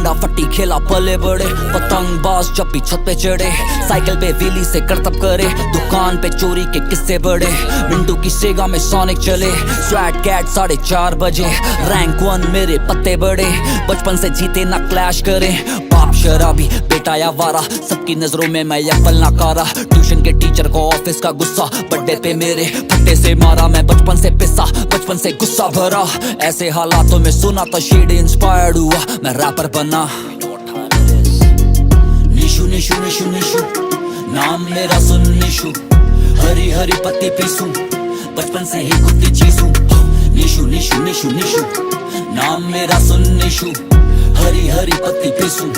फंडा फट्टी खेला पले बड़े, पतंग बाज जब भी छत पे चढ़े, साइकिल पे व्हीली से करतब करे, दुकान पे चोरी के किस्से बड़े, मिंटू की सेगा में सोनिक चले, स्वैट कैट 4:30 बजे, रैंक 1 मेरे पत्ते बड़े, बचपन से जीते ना क्लैश करे, बाप शराबी बेटा या वारा, सबकी नजरों में मैं अव्वल नाकारा, ट्यूशन के टीचर को ऑफिस का गुस्सा, बर्थडे पे मेरे फट्टे से मारा, मैं बचपन से पिसा, बचपन से गुस्सा भरा, ऐसे हालातों में सुना तो शेड इंस्पायर्ड हुआ, मैं रैपर बना। निशु निशु निशु निशु नाम मेरा सुन निशु, हरी हरी पत्ती पीसूं, बचपन से ही कुत्ती चीजूं, निशु निशु निशु निशु नाम मेरा सुन निशु, हरी हरी पत्ती पीसूं,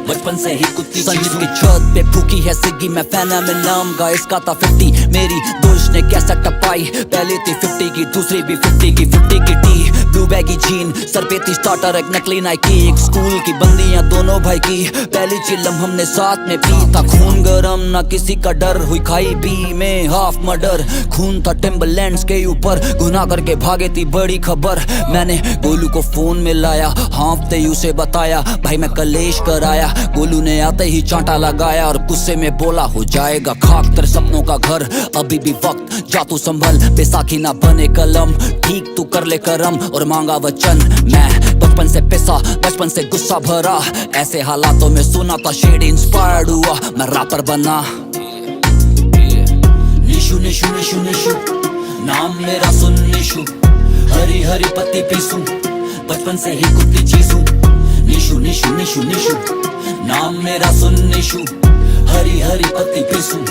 बचपन से ही कुत्ती संजीत की छत पे फूकी है सिग्गी, मैं फैन है नाम का इसका था 50, मेरी दोस्त ने कैसा टपाई, पहली थी 50 की, दूसरी भी 50 की, 50 की T, blue baggy gene, sir पे थी स्टार्टर एक नकली नाइकी, एक स्कूल की बंदियां दोनों भाई की, पहली चिल्लम हमने साथ में पी, था खून गरम ना किसी का डर, हुई खाई पी में हाफ मर्डर, खून था टिम्बरलैंड्स के ऊपर, गुनाह करके भागे थी बड़ी खबर, मैंने गोलू को फोन में लाया, हाँफते ही उसे बताया भाई मैं कलेश कराया, गोलू ने आते ही चांटा लगाया और गुस्से में बोला हो जाएगा खाक तेरे सपनों का घर, अभी भी वक्त जा तू संभल, बैसाखी ना बने कलम, ठीक तू कर ले करम और मांगा वचन, मैं बचपन से पिसा, बचपन से गुस्सा भरा, ऐसे हालातों में सुना था शेड इंस्पायर्ड हुआ, मैं रैपर बना। निशु निशु निशु निशु नाम मेरा सुन निशु, हरी हरी पत्ती पीसूं, बचपन से ही कुत्ती चीजूं, निशु निशु निशु निशु नाम मेरा सुन निशु, हरी हरी पत्ती पीसूं,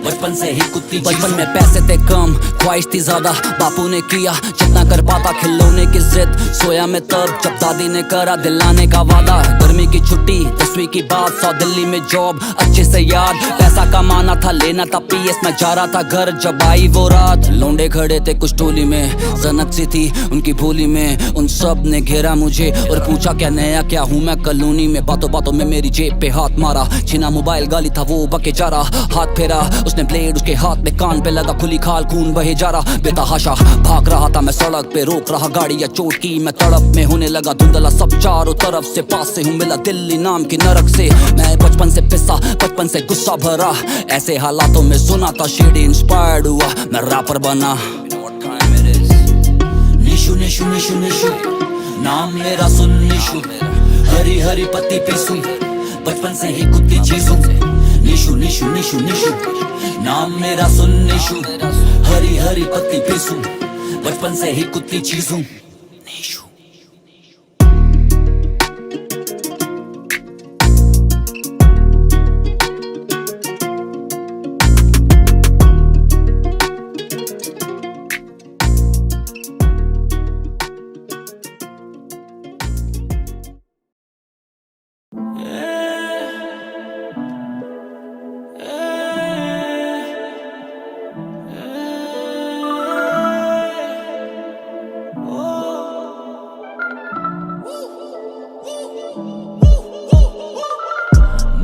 बचपन से ही कुत्ती। बचपन में पैसे थे कम, ख्वाहिश थी ज्यादा, बापू ने किया जितना कर पाता, खिलौने की जिद, सोया मैं तब जब दादी ने करा दिलाने का वादा, गर्मी की छुट्टी 10वीं की बात, 100 दिल्ली में जॉब अच्छे से याद, पैसा कमाना था लेना था PS, मैं जा रहा था घर जब आई वो रात, लौंडे खड़े थे कुछ टोली में, सनक सी थी उनकी भोली में, उन सब ने घेरा मुझे और पूछा क्या नया क्या हूँ मैं कॉलोनी में, बातों बातों में मेरी जेब पे हाथ मारा, छीना मोबाइल गाली था वो बके जा रहा, हाथ फेरा उसने ब्लेड उसके हाथ में, कान पे लगा खुली खाल खून बहे जा रहा, बेतहाशा भाग रहा था मैं सड़क पे, रोक रहा गाड़ी या चोट की मैं तड़प में, होने लगा धुंधला सब चारों तरफ से, पास से हूँ मिला दिल्ली नाम की नरक से, मैं बचपन से पिसा, बचपन से गुस्सा भरा, ऐसे हालातों में सुना था शेड इंस्पायर्ड हुआ, मैं रैपर बना। निशु निशु निशु निशु नाम मेरा सुन निशु, हरी हरी पत्ती पीसूं, बचपन से ही कुत्ती चीजूं, निशु निशु निशु निशु नाम मेरा सुन निशु, हरी हरी पत्ती पीसूं, बचपन से ही कुत्ती चीजूं, निशु।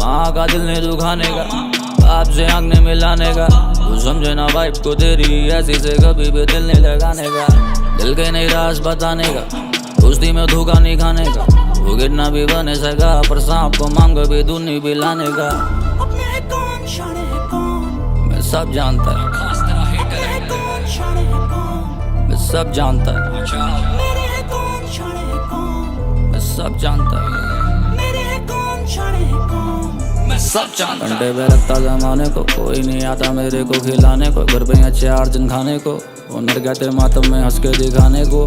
माँ का दिल नहीं दुखाने का, आपसे आँख ने मिलाने का, तू समझे ना वाइफ को तेरी ऐसी से कभी भी दिल नहीं लगाने का, दिल के नहीं राज बताने का, दोस्ती में धोखा नहीं खाने का, वो गिरना भी बने सका पर सांप को मांग भी दूनी भी लाने का, मैं सब जानता है, मैं सब जानता है, मैं सब जानता है, सब जानता है। घंटे पे रखता जमाने को, कोई नहीं आता मेरे को खिलाने को, घर पे 4 दिन खाने को, वो नर गया तेरे मातम में हंस के दिखाने को,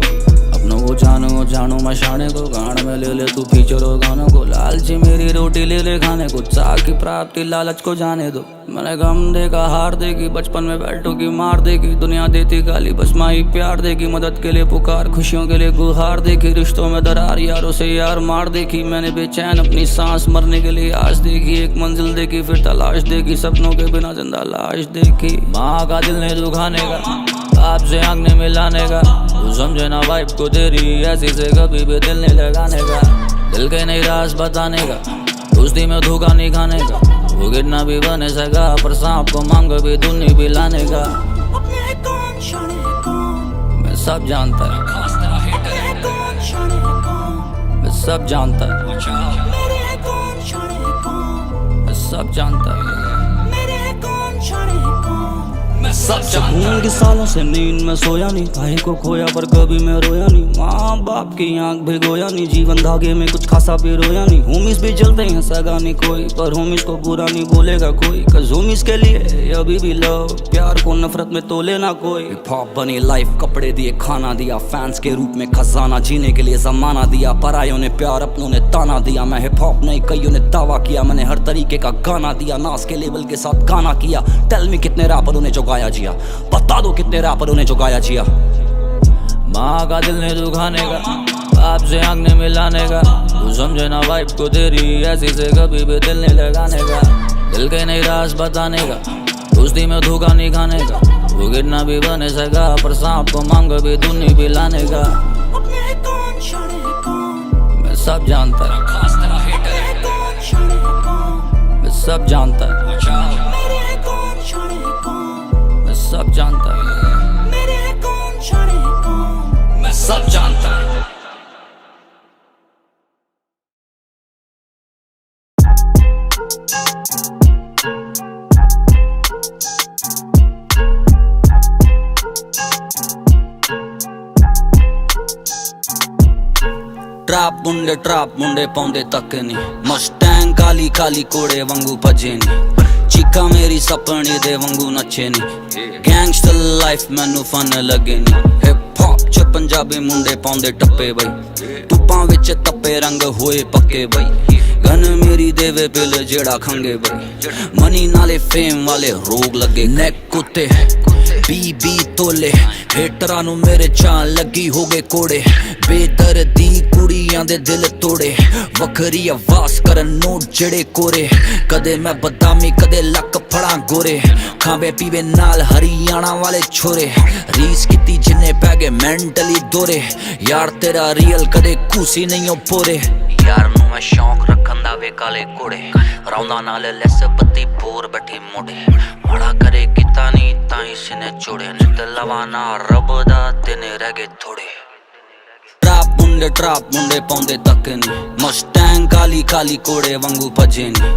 अपनों को जानू मैं शाने को, गान में ले ले तू फीचर और गानों को, लालची मेरी रोटी ले ले खाने को, चाह की प्राप्ति लालच को जाने दो, मैंने गम देखा हार देगी, बचपन में बैठो की मार देगी, दुनिया देती गाली बस माँ ही प्यार देगी, मदद के लिए पुकार खुशियों के लिए गुहार देखी, रिश्तों में दरार यारों से यार मार देखी, मैंने बेचैन अपनी सांस मरने के लिए आस देखी, एक मंजिल देखी फिर तलाश देखी, सपनों के बिना जिंदा लाश देखी, माँ का दिल नहीं दुखाने का, आपसे आँख ने मिलाने का, तू समझे ना वाइफ को तेरी ऐसी से कभी भी दिल नहीं लगाने का, दिल के नहीं राज बताने का, दोस्ती में धोखा नहीं खाने का, वो गिरना भी बने सका पर सांप को मांग भी दूनी भी लाने का, मैं सब जानता है, मैं सब जानता है। सब जानता है। सकून सालों से नींद में सोया नहीं, भाई को खोया पर कभी मैं रोया नहीं, माँ बाप की आंख भिगोया नहीं, जीवन धागे में कुछ खासा भी रोया नहीं। होमिस भी चलते हैं सगा नहीं कोई, पर होमिस को बुरा नहीं बोलेगा कोई, cause होमिस के लिए अभी भी लव, प्यार को नफरत में तोले ना कोई। हिप हॉप बनी लाइफ, कपड़े दिए, खाना दिया, फैंस के रूप में खजाना, जीने के लिए जमाना दिया, परायों ने प्यार अपनों ने ताना दिया। मैं हिप हॉप नहीं कईयों ने दावा किया, मैंने हर तरीके का गाना दिया, नास के लेवल के साथ गाना किया। टेल मी कितने रैपरों ने जो गाया जिया, बता दो कितने रैपरों ने जो गाया जिया। माँ का दिल ने दुखाने का, बाप से आंख ने मिलाने का, तू समझे ना वाइफ को तेरी ऐसी से कभी भी दिल नहीं लगाने का, दिल के नहीं राज बताने का, दोस्ती में धोखा नहीं खाने का, वो गिरना भी बने सका पर सांप को मांग भी दुनी भी लाने का। मैं सब जानता है, मैं सब जानता है, मैं सब जानता है, मैं सब जानता है। ट्रैप मुंडे पाउंदे तक नहीं, मस्टैंग काली काली कोड़े वांगू भजे नहीं, चीका मेरी सपनी दे वांगू नचे नहीं, गैंगस्टर लाइफ मैनू फन लगे नहीं। हिप हॉप च पंजाबी मुंडे पाउंदे टप्पे बई, धुप्पां विच तप्पे रंग होए पक्के बई, गन मेरी देवे पिल जेड़ा खंगे बई, मनी नाले फेम वाले रोग लगे, नेक कुत्ते बी तोले, हेटरां नू मेरे चां लगी हो गए कोड़े, बेदर्दी कुड़ियां दे दिल तोड़े, वखरी आवाज करन नोट जड़े कोरे, कदे मैं बदामी कदे लक फड़ा गोरे, खावे पीवे नाल हरियाणा वाले छोरे, रीस कीती जिन्ने पै गए मेंटली दोरे, यार तेरा रियल कदे कूसी नहीं हो पोरे, यार नू मैं शौक रखन दा वे काले कोड़े, रौंदा नाल लैस पत्ती बोर बैठी मोड़े, बड़ा करे किता नहीं ताई सिने जोड़े, नित लवाना रब दा दिन रह गए थोड़े। ट्रैप मुंडे पाउंदे तक नहीं, मस्टैंग काली काली कोड़े वांगू भजे नहीं,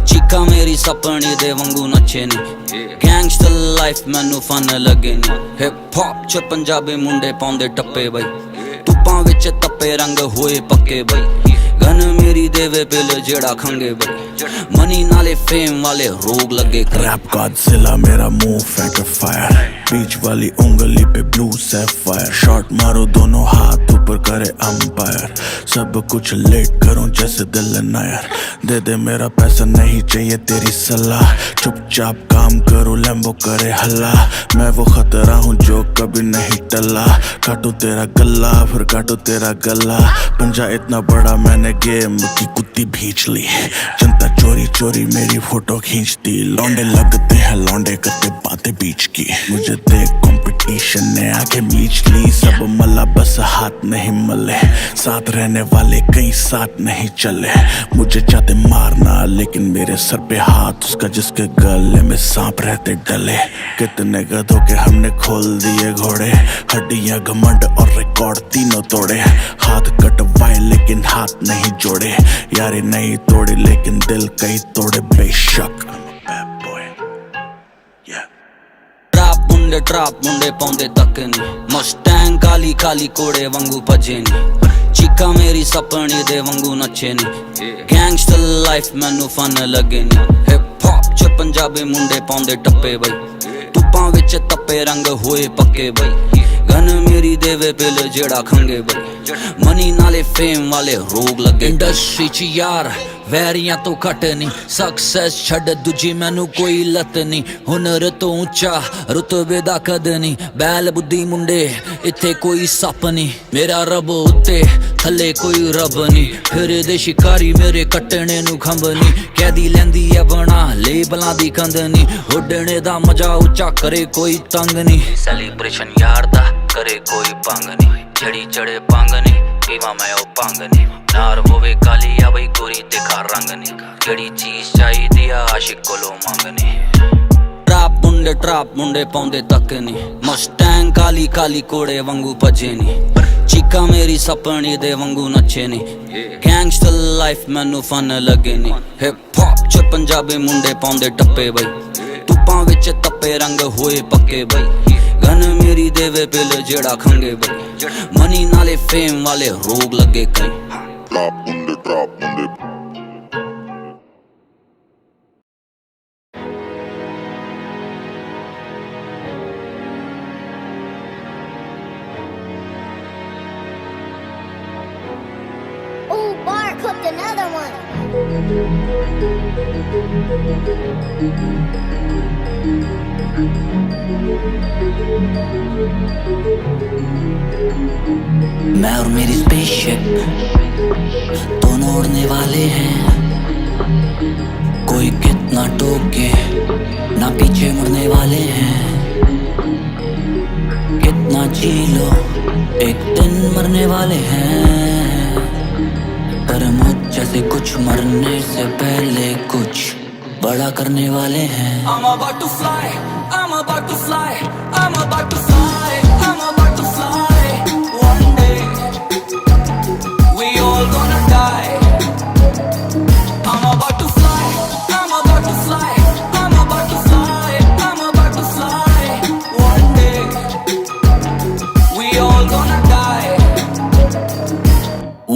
चीका मेरी सपनी दे वांगू नचे नहीं, गैंगस्टर लाइफ मैनू फन लगे नहीं। हिप हॉप च पंजाबी मुंडे पाउंदे टप्पे बई, धुप्पां विच तप्पे रंग होए पक्के बई, गन मेरी देवे पिल जेड़ा खंगे बई, मनी नाले फेम वाले रोग लगे। रैप गॉडजिला मेरा मुंह फेंक फायर, बीच वाली उंगली पे ब्लू सैफायर, शॉट मारो दोनों हाथ ऊपर करे अंपायर, सब कुछ लेट करूं जैसे दिल नायर, दे दे मेरा पैसा नहीं चाहिए तेरी सलाह, चुपचाप काम करो लैम्बो करे हल्ला, मैं वो खतरा हूँ जो कभी नहीं टला, काटो तेरा गला फिर काटो तेरा गला, पंजा इतना बड़ा मैंने गेम की कुत्ती भींच ली, जनता चोरी चोरी मेरी फोटो खींचती, लौंडे लगते हैं लौंडे करते बातें बीच की, मुझे देख कंपटीशन ने आके मीच ली, सब मला बस हाथ नहीं मले, साथ रहने वाले कहीं साथ नहीं चले, मुझे चाहते मारना लेकिन मेरे सर पे हाथ उसका जिसके गले में सांप रहते डले, कितने गधों के हमने खोल दिए घोड़े, हड्डियां घमंड और रिकॉर्ड तीनों तोड़े, हाथ कटवाए लेकिन हाथ नहीं जोड़े, यारी नहीं तोड़ी लेकिन दिल कहीं तोड़े बेशक। ट्रैप मुंडे पाउंदे तक नहीं, मस्टैंग काली काली कोड़े वांगू भजे नहीं, चीका मेरी सपनी दे वांगू नचे नहीं, गैंगस्टर लाइफ मैनू फन लगे नहीं। हिप हॉप च पंजाबी मुंडे पाउंदे टप्पे बई, धुप्पां विच तप्पे रंग होए पक्के बई, गन मेरी देवे पिल जेड़ा खंगे बई, मनी नाले फेम वाले रोग लगे। इंडस्ट्री च यार वैरियां तो घट नहीं, सक्सेस छड़ दूजी मैनू कोई लत नहीं, हुनर तो ऊंचा रुतबे दा कद नहीं, बैल बुद्धि मुंडे इत्थे कोई सप नहीं, मेरा रब उत्ते थले कोई रब नहीं, फिर दे शिकारी मेरे कट्टने नू खंब नहीं, कैदी लैंदी है बना लेबलां दी कंध नहीं, उड्डने दा मजा उच्चा करे कोई तंग नहीं, सेलिब्रेशन यार दा करे कोई पंग नहीं, जड़ी चढ़े पंग नहीं, पीवा मैं ओ पंग नहीं, नार होवे काली या बई गोरी देखा रंग नहीं, केड़ी चीज चाहिदी आशिक कोलो मंगनी। ट्रैप मुंडे पाउंदे तक नहीं, मस्टैंग काली काली कोड़े वांगू भजे नहीं, चीका मेरी सपनी दे वांगू नचे नहीं, गैंगस्टर लाइफ मैनू फन लगे नहीं। हिप हॉप च पंजाबी मुंडे पाउंदे टप्पे बई धुप्पां विच तप्पे रंग होए पक्के बई गन मेरी देवे पिल जेड़ा खंगे बई मनी नाले फेम वाले रोग लगे कई Ooh, Bart cooked another one. मैं और मेरी स्पेसशिप दोनों उड़ने वाले हैं। कोई कितना टोके ना पीछे मुड़ने वाले हैं। कितना जी लो एक दिन मरने वाले हैं। पर मुझ जैसे कुछ मरने से पहले कुछ बड़ा करने वाले हैं। I'm about to fly, I'm about to fly, I'm about to fly, I'm about to fly. One day we all gonna die. I'm about to fly, I'm about to fly, I'm about to fly, I'm about to fly. One day we all gonna die.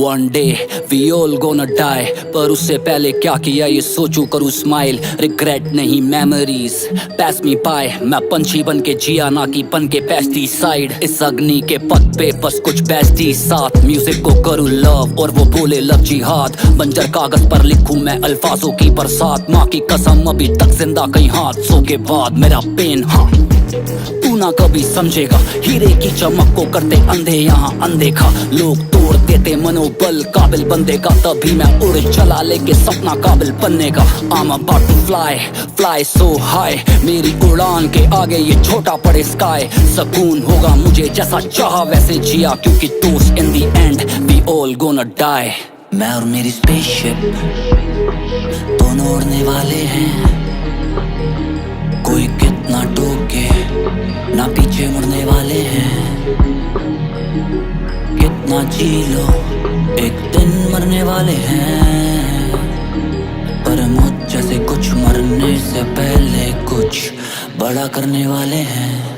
One day we all gonna die. पर उससे पहले क्या किया ये सोचूं करूं smile. Regret नहीं memories पास मी पाए। मैं पंछी बन के जिया ना कि बन के पेस्टिसाइड। इस अग्नि के पथ पे बस कुछ बेस्टी साथ। म्यूजिक को करूं लव और वो बोले लव जिहाद। बंजर कागज पर लिखूं मैं अल्फाजों की बरसात। माँ की कसम अभी तक जिंदा कई हादसों के बाद। मेरा पेन हाँ तू ना कभी समझेगा। हीरे की चमक को करते अंधे यहाँ अनदेखा। लोग तोड़ देते मनोबल काबिल बंदे का। तभी मैं उड़ चला लेके सपना काबिल बनने का। I'm about to fly, fly so high। मेरी उड़ान के आगे ये छोटा पड़े स्काई। सुकून होगा मुझे जैसा चाहा वैसे जिया। क्योंकि दोस्त in the end we all gonna die। मैं और मेरी स्पेसशिप दोनों उड़ने वाले हैं। कोई कितना टोके ना पीछे मुड़ने वाले हैं। कितना जी लो एक दिन मरने वाले हैं। पर मुझ जैसे कुछ मरने से पहले कुछ बड़ा करने वाले हैं।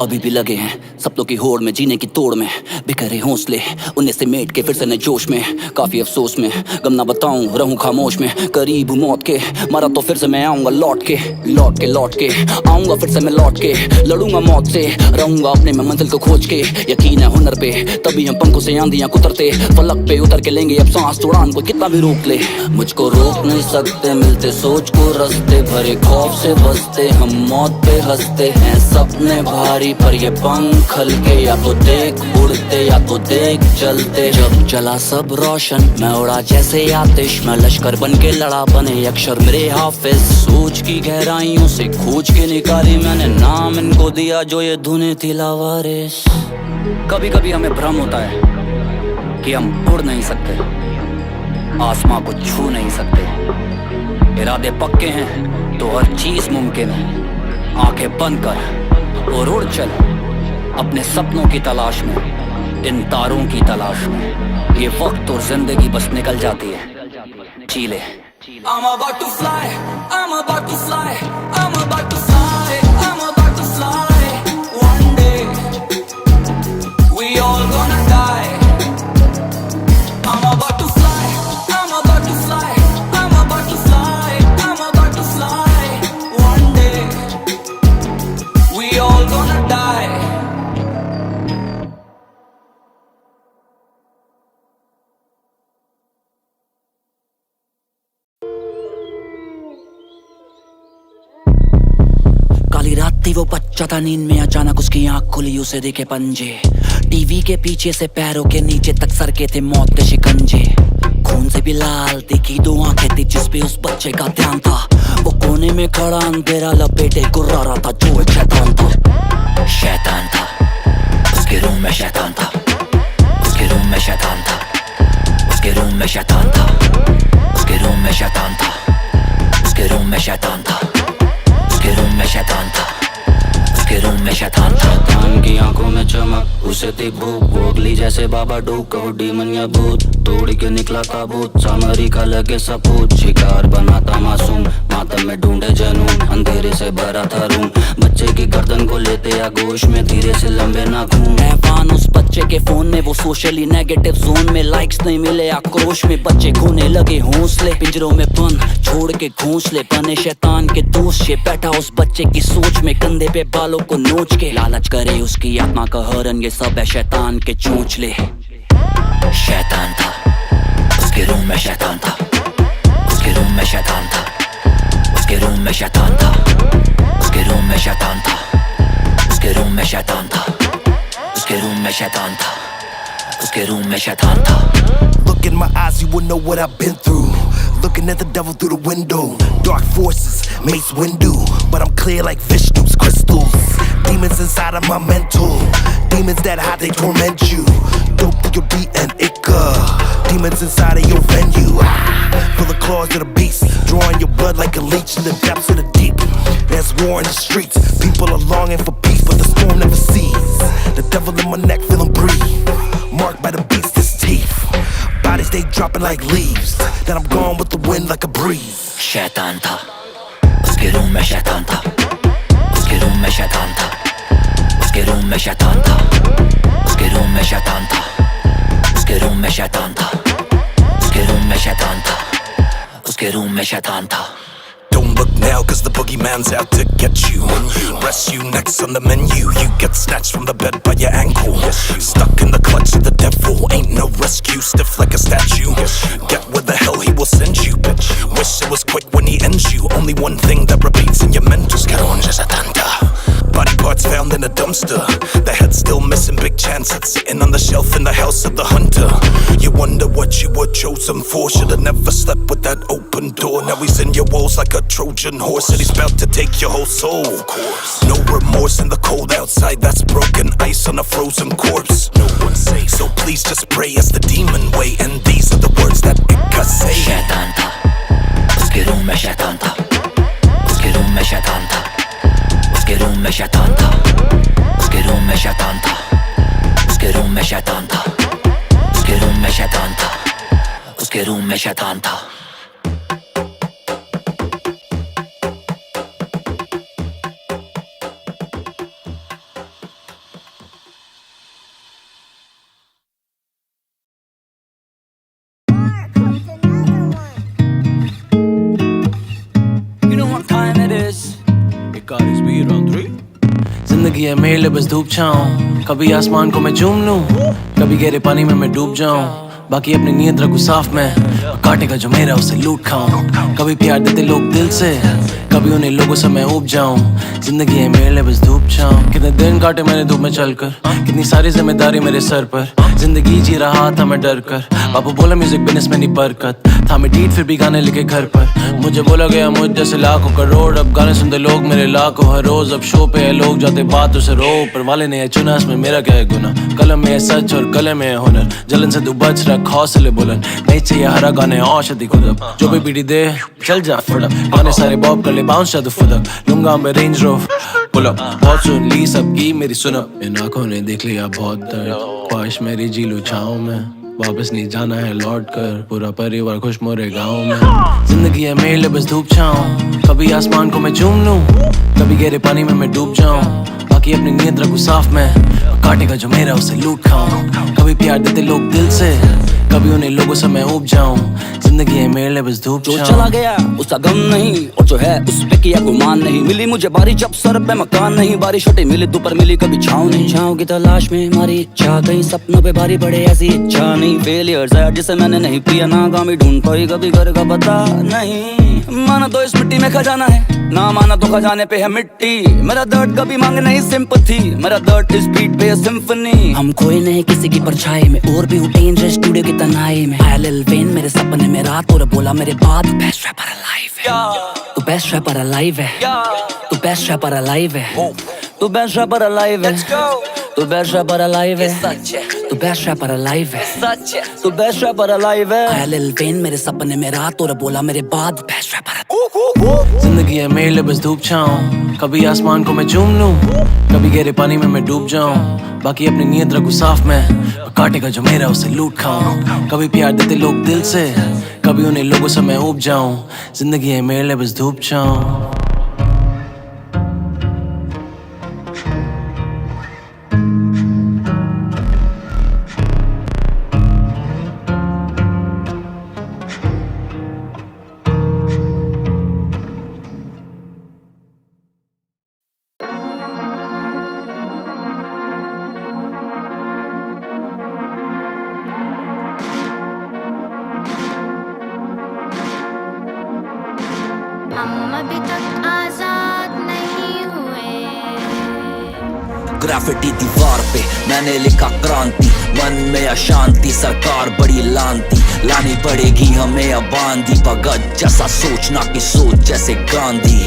अभी भी लगे हैं सपनों की होड़ में जीने की तोड़ में। बिखरे हौसले उन्हें से मेट के फिर से नए जोश में। काफी अफसोस में गम ना बताऊं रहूं खामोश में। करीब हूं मौत के मरा तो फिर से मैं आऊंगा लौट के आऊंगा फिर से मैं लौट के। लड़ूंगा मौत से रहूंगा अपने में मंजिल को खोज के। यकीन है हुनर पे तभी हम पंखों से आंधियां कुतरते। फलक पे उतर के लेंगे अब सांस उड़ान को कितना भी रोक ले। मुझको रोक नहीं सकते मिलते सोच को रस्ते। भरे खौफ से बसते हम मौत पे हंसते हैं। सपने भारी पर ये पंख हल्के। या तो देख उड़ते या तो देख चलते। जब चला सब रोशन मैं उड़ा जैसे आतिश। मैं लश्कर बन के लड़ा बने अक्षर मेरे हाफिज। सोच की गहराइयों से खोज के निकाली मैंने। नाम इनको दिया जो ये धुने थी लावारिस। कभी कभी हमें भ्रम होता है कि हम उड़ नहीं सकते आसमां को छू नहीं सकते। इरादे पक्के हैं तो हर चीज मुमकिन है। आंखें बंद कर और उड़ चल अपने सपनों की तलाश में। इन तारों की तलाश में ये वक्त और जिंदगी बस निकल जाती है। जी ले I'm about to fly, I'm about to fly, I'm about to fly, I'm about to fly. One day we all gonna die. I'm about to fly, I'm about to fly, I'm about to fly, I'm about to fly. One day we all gonna die. काली रात थी वो बच्चा था नींद में अचानक उसकी आंख खुली उसे देखे पंजे। टीवी के पीछे से पैरों के नीचे तक सर के थे मौत के शिकंजे। खून से भी लाल दिखी दो आंखें थी जिसपे उस बच्चे का ध्यान था। वो कोने में खड़ा अंधेरा लपेटे गुर्रा रहा था जो एक शैतान था। शैतान था उसके रूम में शैतान था। उसके रूम में शैतान था। उसके रूम में शैतान था। उसके रूम में शैतान था। उसके रूम में शैतान था। उसके रूम में शैतान था। उसके रूम में शैतान था। शैतान की आंखों में चमक उसे थी भूख भोगली जैसे बाबा डूक डीमन या भूत तोड़ के निकला ताबूत सामरी का लगे सपूत शिकार बनाता मासूम मातम में ढूंढे जनून अंधेरे से भरा था रूम बच्चे की गर्दन को लेते आगोश में धीरे से लंबे नाखून हैवान उस बच्चे के फोन में वो सोशली नेगेटिव जोन में लाइक्स नहीं मिले आक्रोश में बच्चे खोने लगे हौसले पिंजरों में बंद छोड़ के घोंसले बने शैतान के दोस्त ये बैठा उस बच्चे की सोच में कंधे पे बालों को नोच के लालच करे उसकी आत्मा का हरण ये सब है शैतान के चोंचले शैतान था उसके रूम में शैतान था उसके रूम में शैतान था उसके रूम में शैतान था उसके रूम में शैतान था उसके रूम में शैतान था उसके रूम में शैतान था उसके रूम में शैतान था Look in my eyes, you will know what I've been through. Looking at the devil through the window. Dark forces, Mace Windu, but I'm clear like Vishnu's crystals. Demons inside of my mental. Demons that hide, they torment you. Dope to your beat and Ica. Demons inside of your venue. Feel the claws of the beast, drawing your blood like a leech in the depths of the deep. There's war in the streets. People are longing for peace, but the storm never ceases. The devil in my neck, feel him breathe. Marked by the beast's teeth. Bodies they dropping like leaves. Then I'm gone with the wind like a breeze. शैतान था उसके room में शैतान था उसके room में शैतान था उसके रूम में शैतान था उसके रूम में शैतान था उसके रूम में शैतान था उसके रूम में शैतान था उसके रूम में शैतान था Don't look now cause the boogeyman's out to get you. Rest you next on the menu. You get snatched from the bed by your ankle. Stuck in the clutch of the devil. Ain't no rescue, stiff like a statue. Get where the hell he will send you. Wish it was quick when he ends you. Only one thing that repeats in your mental. Body parts found in a dumpster. The head still missing, big chance at sitting on the shelf in the house of the hunter. You wonder what you were chosen for. Should've never slept with that open door. Now he's in your walls like a Trojan horse, and he's about to take your whole soul. No remorse in the cold outside, that's broken ice on a frozen corpse. No one safe, so please just pray as the demon way. And these are the words that Ica say. शैतान था उसके room में शैतान था उसके room में शैतान था उसके रूम में शैतान था उसके रूम में शैतान था उसके रूम में शैतान था उसके रूम में शैतान था उसके रूम में शैतान था जिंदगी है मेरे लिए बस धूप छाऊं कभी आसमान को मैं चूम लूं कभी गहरे पानी में मैं डूब जाऊं बाकी अपनी नीयत रखूं साफ मैं काटेगा जो मेरा उसे लूट खाऊं कभी प्यार देते लोग दिल से कभी उन्हें लोगों से मैं उब जाऊं जिंदगी है मेरे लिए बस धूप छाऊं कितने दिन काटे मैंने धूप में चलकर कितनी सारी जिम्मेदारी मेरे सर पर जिंदगी जी रहा था मैं डर कर बापू बोला म्यूजिक बिजनेस में नहीं बरकत था मैं डीट फिर भी गाने लिखे घर पर मुझे बोला गया मुझ जैसे लाखों करोड़ अब गाने सुनते लोग मेरे लाखों हर रोज अब शो पे है लोग जाते बातों से रो पर वाले ने चुना इसमें मेरा क्या है गुना कलम में है सच और गले में है हुनर जलन से तू बच रख हौसले बुलंद नहीं चाहिए हरा गाने औषधि खुद अब जो भी बीड़ी दे चल जा फड़प गाने सारे बॉब कर ले बाउंस जा तू फुदक लूंगा मैं रेंज रोव पुल अप बहुत सुन ली सबकी मेरी सुनप इन आंखों ने देख लिया बहुत दर्द ख्वाहिश मेरी जी लू छाऊं में वापस नहीं जाना है लौट कर पूरा परिवार खुश मोरे गाँव में जिंदगी है मेरे लिए बस धूप छाऊं कभी आसमान को मैं चूम लूं कभी गहरे पानी में मैं डूब जाऊं बाकी अपनी नीयत रखूं साफ मैं काटेगा जो मेरा उसे लूट खाऊं कभी प्यार देते लोग दिल से कभी उन्हें लोगों से मैं उब जाऊं जिंदगी है मेरे लिए बस धूप जो चला गया उसका गम नहीं और जो है उस पे किया गुमान नहीं मिली मुझे बारिश जब सर पे मकान नहीं बारिश छोटी मिली दोपहर मिली कभी छाँव नहीं छाँव की तलाश में हमारी इच्छा कहीं सपनों पे भारी पड़े ऐसी इच्छा नहीं फेलियर्स है जिसे मैंने नहीं पिया नाकामी ढूंढ पाई कभी घर का पता नहीं माना तो इस मिट्टी में खजाना है ना माना तो खजाने पे है मिट्टी मेरा दर्द कभी मांगे नहीं सिंपैथी मेरा दर्द इस बीट पे है सिम्फनी हम खोए नहीं किसी की परछाई में और भी उठे स्टूडियो की तनाई में आया लिल वेन मेरे सपने में रात और बोला मेरे बाद बेस्ट रैपर अलाइव है तू बेस्ट रैपर अलाइव है तू बेस्ट रैपर अलाइव है तू बेस्ट रैपर अलाइव है तू बेस्ट रैपर अलाइव है, सच है, तू बेस्ट रैपर अलाइव है, सच है, तू बेस्ट रैपर अलाइव है। आया लिल वेन मेरे सपने में रात और बोला मेरे बाद बेस्ट रैपर। जिंदगी है मेरे लिए बस धूप छाऊं, कभी आसमान को मैं चूम लूं, कभी गहरे पानी में मैं डूब जाऊं, बाकी अपनी नीयत रखूं साफ मैं, काटे का जो मेरा उसे लूट खाऊं। कभी प्यार देते लोग दिल से, कभी उन्हें लोगों से मैं ऊब जाऊं। जिंदगी है मेरे लिए बस धूप छाऊं। हम अभी तक आजाद नहीं हुए। ग्राफिटी दीवार पे मैंने लिखा क्रांति, मन में अशांति, सरकार बड़ी लानती, लानी पड़ेगी हमें अब आंधी, भगत जैसा सोचना की सोच जैसे गांधी।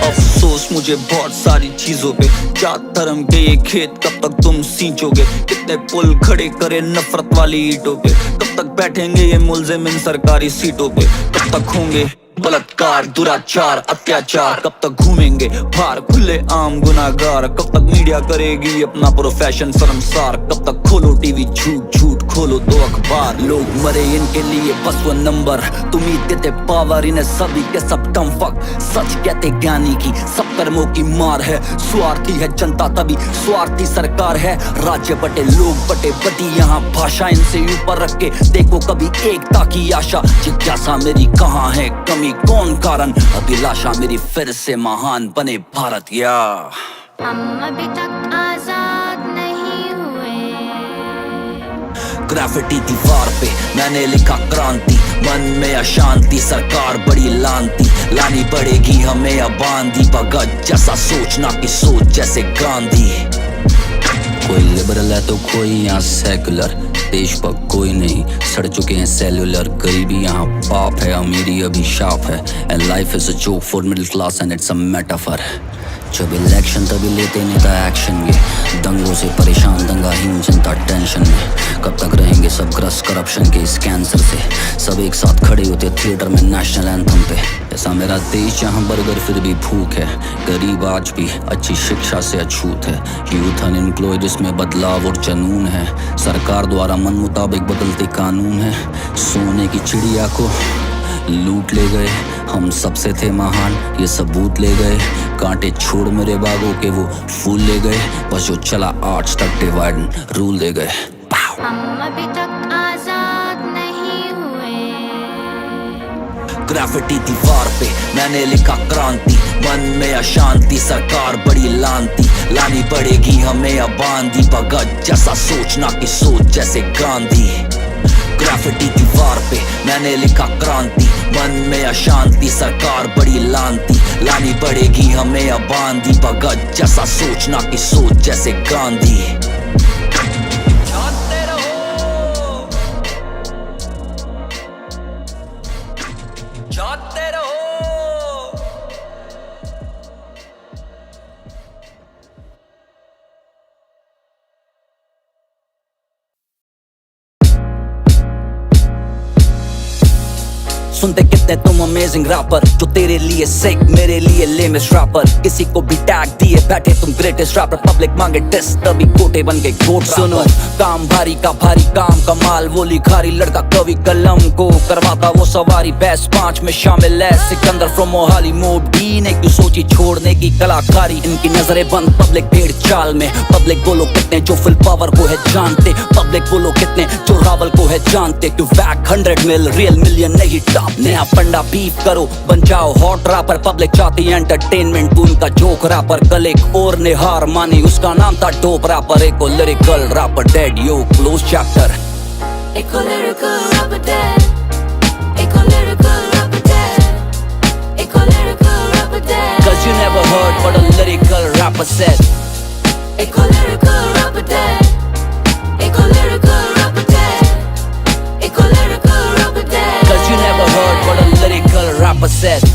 अफसोस मुझे बहुत सारी चीजों पे, जात धर्म के ये खेत कब तक तुम सींचोगे, कितने पुल खड़े करे नफरत वाली ईंटों पे, कब तक बैठेंगे ये मुल्जिम इन सरकारी सीटों पे, कब तक होंगे बलात्कार दुराचार अत्याचार, कब तक घूमेंगे बाहर खुले आम गुनाहगार, कब तक मीडिया करेगी अपना प्रोफेशन शर्मसार, कब तक खोलो टीवी झूठ झूठ खोलो दो अखबार, लोग मरे इनके लिए बस वो नंबर, तुम ही देते पावर इन्हें सभी के सब टम फक, सच कहते ज्ञानी की सब कर्मों की मार है, स्वार्थी है जनता तभी स्वार्थी सरकार है, राज्य बटे लोग बटे बटी यहाँ भाषा, इनसे ऊपर रख के देखो कभी एकता की आशा, जिज्ञासा मेरी कहाँ है कमी कौन कारण, अभिलाषा मेरी फिर से महान बने भारत या। हम अभी तक आजाद नहीं हुए। ग्राफिटी दीवार पे मैंने लिखा क्रांति, मन में अशांति, सरकार बड़ी लानती, लानी पड़ेगी हमें अब आंधी, भगत जैसा सोचना की सोच जैसे गांधी। कोई लिबरल है तो कोई यहाँ सेकुलर, देश पर कोई नहीं, सड़ चुके हैं सेलुलर, गरीबी यहाँ पाप है, अमीरी अभी शाप है, and life is a joke for middle class and it's a metaphor. जब इलेक्शन तभी लेते नेता एक्शन, ये दंगों से परेशान दंगाहीन जनता टेंशन में, कब तक रहेंगे सब ग्रस्त करप्शन के इस कैंसर से, सब एक साथ खड़े होते थिएटर में नेशनल एंथम पे, ऐसा मेरा देश जहाँ बर्गर फिर भी भूख है, गरीब आज भी अच्छी शिक्षा से अछूत है, यूथ अनएम्प्लॉयड इसमें बदलाव और जनून है, सरकार द्वारा मन मुताबिक बदलते कानून है, सोने की चिड़िया को लूट ले गए, हम सबसे थे महान ये सबूत ले गए, कांटे छोड़ मेरे बागों के वो फूल ले गए, बस जो चला आज तक डिवाइड एंड रूल दे गए। हम अभी तक आजाद नहीं हुए। ग्राफिटी दीवार पे मैंने लिखा क्रांति, मन में अशांति, सरकार बड़ी लानती, लानी पड़ेगी हमें अब आंधी, भगत जैसा सोचना की सोच जैसे गांधी। ग्राफिटी दीवार पे मैंने लिखा क्रांति, मन में अशांति, सरकार बड़ी लानती, लानी पड़ेगी हमें अब आंधी, भगत जैसा सोचना की सोच जैसे गांधी। जाते रहो, जाते रहो। सुनते कितने तुम अमेजिंग रैपर, जो तेरे लिए सिक मेरे लिए लेमेस्ट रैपर, किसी को भी टैग दिए बैठे तुम ग्रेटेस्ट रैपर, पब्लिक मांगे टेस्ट तभी कोटे बन गए गोट। सुनो काम भारी का भारी काम कमाल, वो लिखारी लड़का कवि कलम को करवाता वो सवारी, बेस्ट 5 में शामिल है सिकंदर फ्रॉम मोहाली, मोडी ने क्यों सोची छोड़ने की कलाकारी, इनकी नजरें बंद पब्लिक भीड़ चाल में, पब्लिक बोलो कितने जो फुल पावर को है जानते, पब्लिक बोलो कितने जो रावल को है जानते, क्यों वैक 100 मिल रियल मिलियन नहीं टॉप, नया फंडा बीफ करो बन जाओ हॉट रैपर, पब्लिक चाहती है एंटरटेनमेंट उनका जोक रैपर, कल एक और ने हार मानी उसका नाम था डोप रैपर, एक और लिरिकल रैपर डेड यो क्लोज चैप्टर, एक और लिरिकल रैपर डेड, एक और लिरिकल रैपर डेड, एक और lyrical rapper dead, 'cause you never heard what a lyrical rapper said, एक और लिरिकल रैपर डेड, एक और लिरिकल रैपर डेड, एक और lyrical rapper dead, 'cause you never heard what a lyrical rapper said।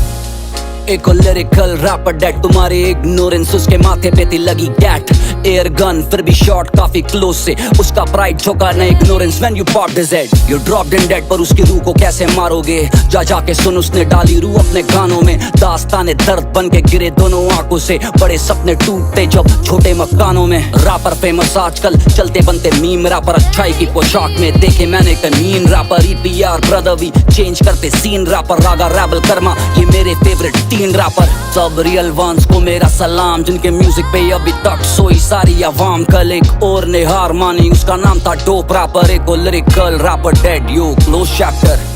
एक lyrical rapper dead, तुम्हारे ignorance उसके माथे पे थी लगी गैट, एयर गन फिर भी शॉट काफी क्लोज से, उसका प्राइड झोंका न ignorance when you pop the Z, you dropped in dead पर उसकी रूह को कैसे मारोगे, जा जाके सुन उसने डाली रूह अपने गानों में, दास्ताने दर्द बन के गिरे दोनों आंखों से, बड़े सपने टूटते जब छोटे मकानों में, रैपर फेमस आजकल चलते बनते मीम, रैपर अच्छाई की पोशाक में देखे मैंने कमीन, रैपर EPR ब्रदर भी चेंज करते सीन, रैपर रागा रैबल कर्मा ये मेरे फेवरेट 3 रैपर, सब रियल वंस को मेरा सलाम, जिनके म्यूजिक पे अभी तक सोई सारी आवाम, कल एक और ने हार मानी, उसका नाम था डोप रैपर, एक lyrical rapper dead, you close chapter.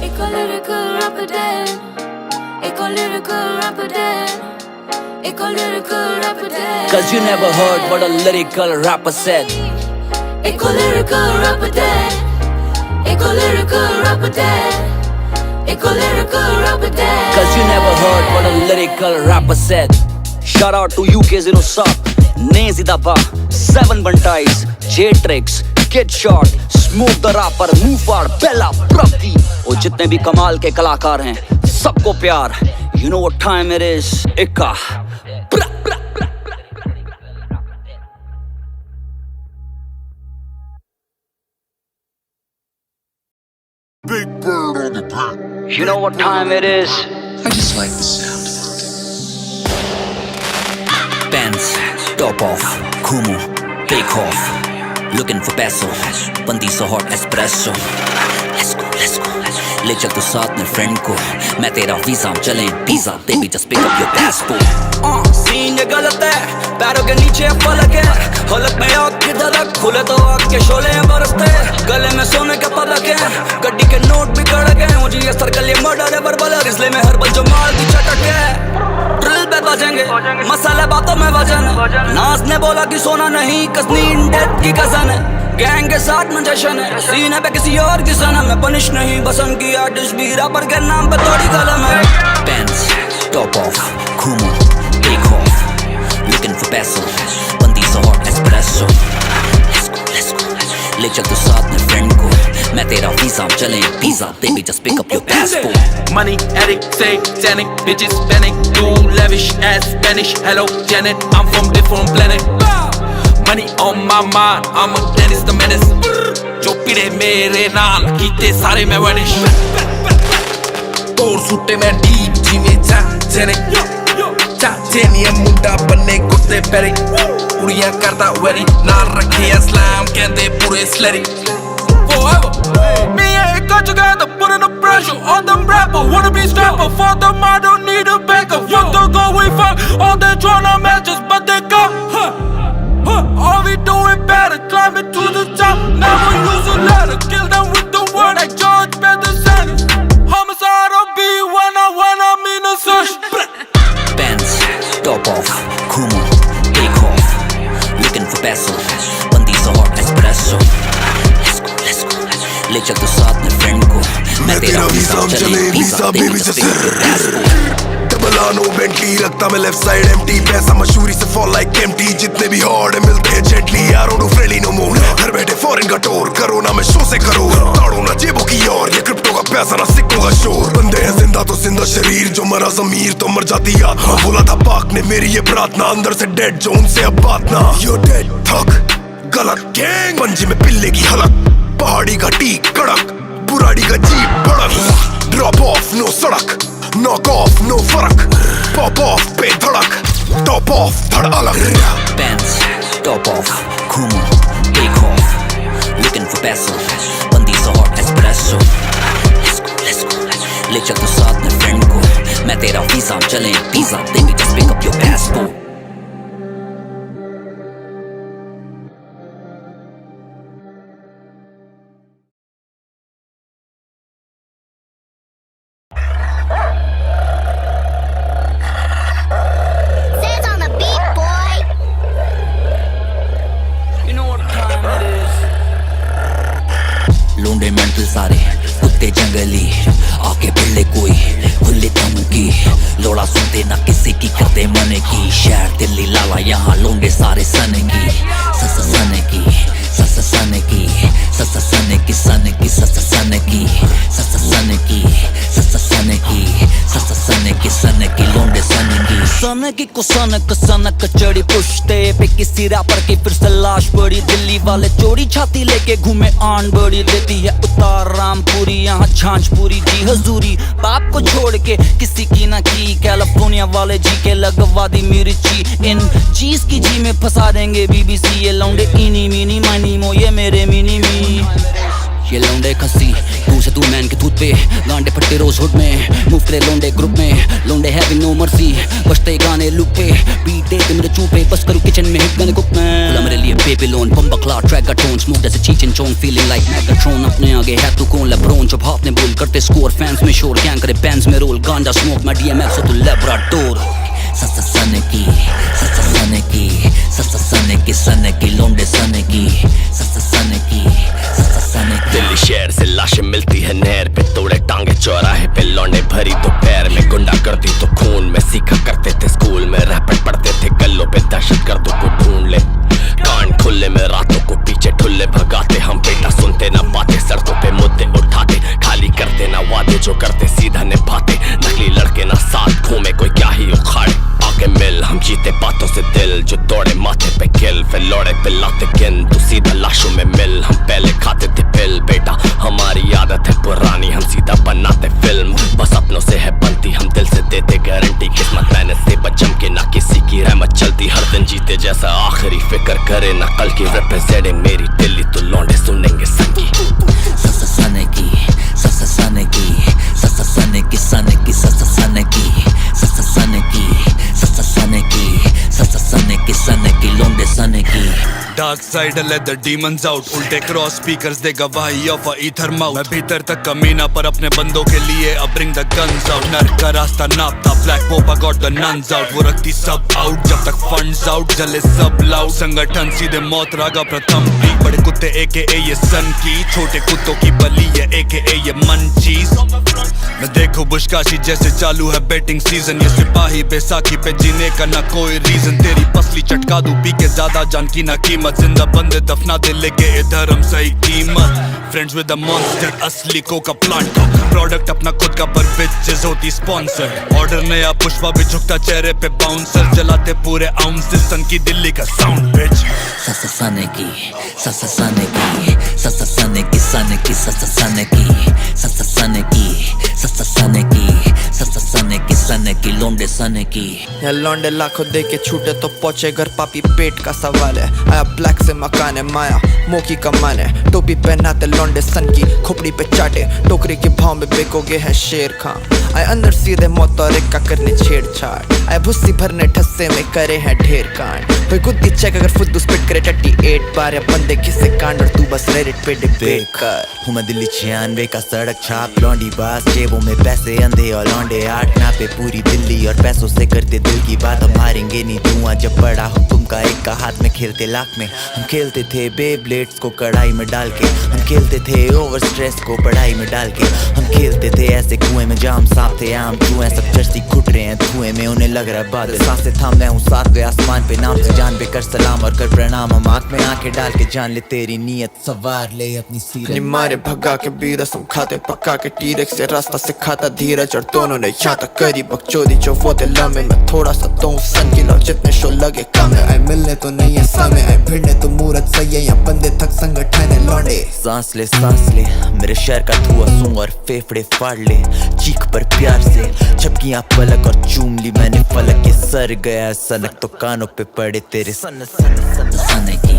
Eco lyrical rapper dead. Eco lyrical rapper dead. Eco lyrical rapper dead. Cause you never heard what a lyrical rapper said. Eco lyrical rapper dead. Eco lyrical rapper dead. Eco lyrical rapper dead. Cause you never heard what a lyrical rapper said. Shout out to UK0 Sup, Nazy Dapa, 7 Buntais, J-Trix, Kid Shot, Smooth the Rapper, Mufar, Bella, Prabdi, और जितने भी कमाल के कलाकार हैं सबको प्यार, you know what time it is, Ikka. Big bird on the beat. You know what time it is. I just like the sound. Benz, top off, Kumu, take off. Looking for peso, बंदी so hot espresso. Let's go, let's go. ले चल तू साथ में friend को, मैं तेरा visa चले pizza, baby just pick up your passport. Scene ये गलत है, पैरों के नीचे फलक है, हलक में आग की धड़क, खुले तो आग के शोले हैं बरसते, गले में सोने के पलक है, गड्डी के नोट भी कड़क है, मुझे ये सर्कल ये मर्डर है बरबलर, इसलिए मैं हर बल जो माल की चटक है, ड्रिल पे बजेंगे, मसाले बातों में वजन है, नाज ने बोला कि सोना नहीं, कसनी इन डेथ की कसन है, गैंग के साथ में जश्न है, सीने पे किसी और की सनम है, पनिश नहीं बसन की आर्टिस्ट भी रैपर के नाम पे थोड़ी कलम है। Benz, top off, Kumu, take off, looking for peso, बंदी so hot espresso. Let's go, let's go. ले चल तू साथ में फ्रेंड को, मैं तेरा वीजा चले pizza, baby just pick up your passport. Money addict, satanic, bitches panic, too lavish as Spanish. Hello Janet, I'm from different planet. Money on my mind, I'm a Dennis the Menace. जो पीड़े मेरे नाल कीते सारे मैं vanish. तोड़ सुट्टे मैं deep जी में Titanium मुंडा बने कुत्ते पैरे, कुड़ियां करता वेरी, नाल रखे अस्लाम कहते पूरे slutty. Forever, me and got together, putting the pressure on them rapper. Wanna be strapper, for them I don't need a backup. Fuck the go we fuck, all they tryna match us, but they come. All we doing better, climbing to the top. Never use a ladder, kill them with the word like George Bender Sanders. Homicide on B when I'm in a search. Benz, top off, Kumu, take off, looking for peso, बंदी so hot espresso. Let's go, let's go. ले चल तू साथ में friend को, मैं तेरा visa चले pizza, baby just pick up your passport. Milano Bentley रखता मैं left side empty, पैसा मशहूरी से fall like empty, जितने भी hard है मिलते हैं gently, यारों no friendly no more, घर बैठे foreign का टोर, करो ना मैं शो से करो, ताड़ो ना जेबों की और, ये क्रिप्टो का पैसा ना सिक्कों का शोर, बंदे हैं जिंदा तो जिंदा शरीर, जो मरा ज़मीर तो मर जाती आत्मा, बोला था पाक ने मेरी ये प्रार्थना, अंदर से dead जो उनसे अब बात ना, you're dead, थक, गलत, gang, पंजे में पिल्ले की हलक, पहाड़ी का टीक कड़क, बुराड़ी का जीप भड़क, drop off no सड़क, knock off no फर्क, pop off पे धड़क, top off धड़ अलग. Benz, top off, Kumu, take off, looking for peso, बंदी so hot espresso. Let's go, let's go. ले चल तू साथ में फ्रेंड को, मैं तेरा वीजा चले pizza, baby just pick up your passport. लोंडे मेंटल सारे कुत्ते जंगली, आके पिल्ले कोई खुले कम की, लोड़ा सुनते ना किसी की करते मन की, शहर दिल्ली लाला यहाँ लोंडे सारे सने की, सने की, सने की, सने की, सने की, सने की, सने की, सने की, सने की, लोंडे सने की. सनक को सनक सनक चढ़ी पुश्ते पे किसी रैपर की फिर से लाश पड़ी। दिल्ली वाले चोरी छाती लेके घूमे आन बड़ी देती है उतार रामपुरी यहाँ झांझ पूरी जी हजूरी। बाप को छोड़ के किसी की ना की कैलिफोर्निया वाले जी के लगवा दी मिर्ची। इन चीज की जी में फंसा देंगे बीबीसी ये लौंडे इनी मिनी मानी मो ये मेरे मिनी मी। ये लौंडे खस्सी तू से तू मैन के दूध पे गांडे फट्टे रोज हुड में मूव करे लौंडे ग्रुप में लौंडे हैविंग नो मर्सी बजते गाने लूप पे बीट दे मेरे चूपे बस करूँ किचन में हिट गाने कुक में खुला मेरे लिए बेबी लोन बम्बा क्लाउड ट्रैक का टोन स्मूथ जैसे चीच एंड चोन फीलिंग लाइक मैगाट्रॉन। अपने आगे है तू कौन लेब्रोन जब हाथ ने बोल करते स्कोर फैंस में शोर कैंग करे बैंड्स में रोल गांजा स्मोक मैं डीएमएफ से तू लेब्राडोर। सने की सने की सने की लौंडे सने की सने की सने की। दिल्ली शहर से लाशें मिलती है नहर पे तोड़े टांगे चौराहे पे लौंडे भरी दोपहर में गुंडा करती तो खून में सीखा करते थे स्कूल में रैपेट पढ़ते थे गल्लों पे दहशत गर्दों को ढूंढ ले कान खुले में रातों को पीछे ठुल्ले भगाते हम बेटा सुनते ना बातें सड़कों पे मुद्दे उठाते खाली करते ना वादे जो करते सीधा निभाते नकली लड़के ना साथ घूमे कोई क्या ही उखाड़े आगे मिल हम जीते बातों से दिल जो दौड़े माथे पे किल फिर लौड़े पिलाते गिन तू सीधा लाशों में मिल हम पहले खाते थे पिल बेटा हमारी आदत है पुरानी हम सीधा बनाते फिल्म बस अपनों से है बनती हम दिल से देते गारंटी किस्मत मेहनत से बचम के ना किसी की रहमत चलती हर दिन जीते जैसा आखिरी फिक्र करे ना कल की रिप्रेजेंटिंग मेरी दिल्ली तो लौंडे सुनेंगे संगी सने की सने की सने की सने की सने की सने की सने की सने की लौंडे सने की। Dark side let the demons out उल्टे क्रॉस स्पीकर्स दे गवाही ऑफ अ ईथर माउथ। मैं भीतर तक कमीना पर अपने बंदों के लिए अब bring the guns out। नर्क का रास्ता नापता ब्लैक पोपा got the nuns out। वो रखती सब आउट जब तक फंड्स आउट जले सब लाउड संगठन सीधे मौत रागा प्रथम पी बड़े कुत्ते AKA ये सन की छोटे कुत्तों की बली है AKA ये मंचीज। मैं देखो बुशकाशी जैसे चालू है बैटिंग सीजन ये सिपाही बैसाखी पे जीने का ना कोई रीजन तेरी पसली चटका दूं पी के ज्यादा जान की ना कीमत जिंदा बंदे दफना दे लेके इधर हम सही कीमत। फ्रेंड्स विद द मॉन्स्टर असली कोका प्लांट प्रोडक्ट अपना खुद का पर बिचेस होती स्पॉन्सर्ड ऑर्डर नया पुष्पा भी झुकता चेहरे पे बाउंसर जलाते पूरे आउंस सन की दिल्ली का साउंड बिच। सने की सने की सने की सने की सने की सने की सने की सने की लौंडे सने की। या लौंडे लाखों दे के छूटे तो पहुंचे घर पापी पेट का सवाल है आया ब्लैक से मकान है माया मोकी कमाने टोपी पहनाते लौंडे सन की खोपड़ी पे चाटे टोकरी के भाव में बेकोगे हैं शेर खां। आए अंदर सीधे मौत और एक का करने छेड़छाड़ आए भुस्सी भरने ठस्से में करे हैं ढेर कांड कोई गुद्दी चेक अगर फुद्दू स्पिट करे 38 बार या बंदे किसे कांड और तू बस रेडिट पे डिबेट कर। हूँ मैं दिल्ली 96 का सड़क छाप लौंडी बास जेबों में पैसे अंधे और लौंडे 8 नापे पूरी दिल्ली और पैसों से करते दिल की बात हम हारेंगे नहीं धुआं जब बड़ा हुक्म का एक का हाथ में खेलते लाख में हम खेलते थे बेब्लेड्स को कढ़ाई में डाल के हम खेलते थे ओवर स्ट्रेस को पढ़ाई में डाल के हम खेलते थे ऐसे कुएं में जाम सांप थे आम चूहे सब जर्सी घुट रहे हैं धुएं में उन्हें लग रहा है बादल सांसें थाम मैं हूँ सातवें आसमान पे नाम से जान बेकर सलाम और कर प्रणाम हम आँख में आंखें डाल के जान ले तेरी नीयत सवार ले अपनी सीरत मारे भगा के बीरस हम खाते पक्का के टीरेक्स से रास्ता से खाता धीरज और दोनों ने यहाँ तक करी बकचोदी जो वो लम्हे में थोड़ा सा तो सन की लो जितने शो लगे काम है आए मिलने तो नहीं है सामे आए भिड़ने तो मूरत सही है यहाँ बंदे थक संगठन है लौंडे। सांस ले मेरे शहर का धुआं सूंघ और फेफड़े फाड़ ले चीख पर प्यार से झपकियां पलक और चूम ली मैंने फलक के सर गया सनक तो कानों पे पड़े तेरे सने की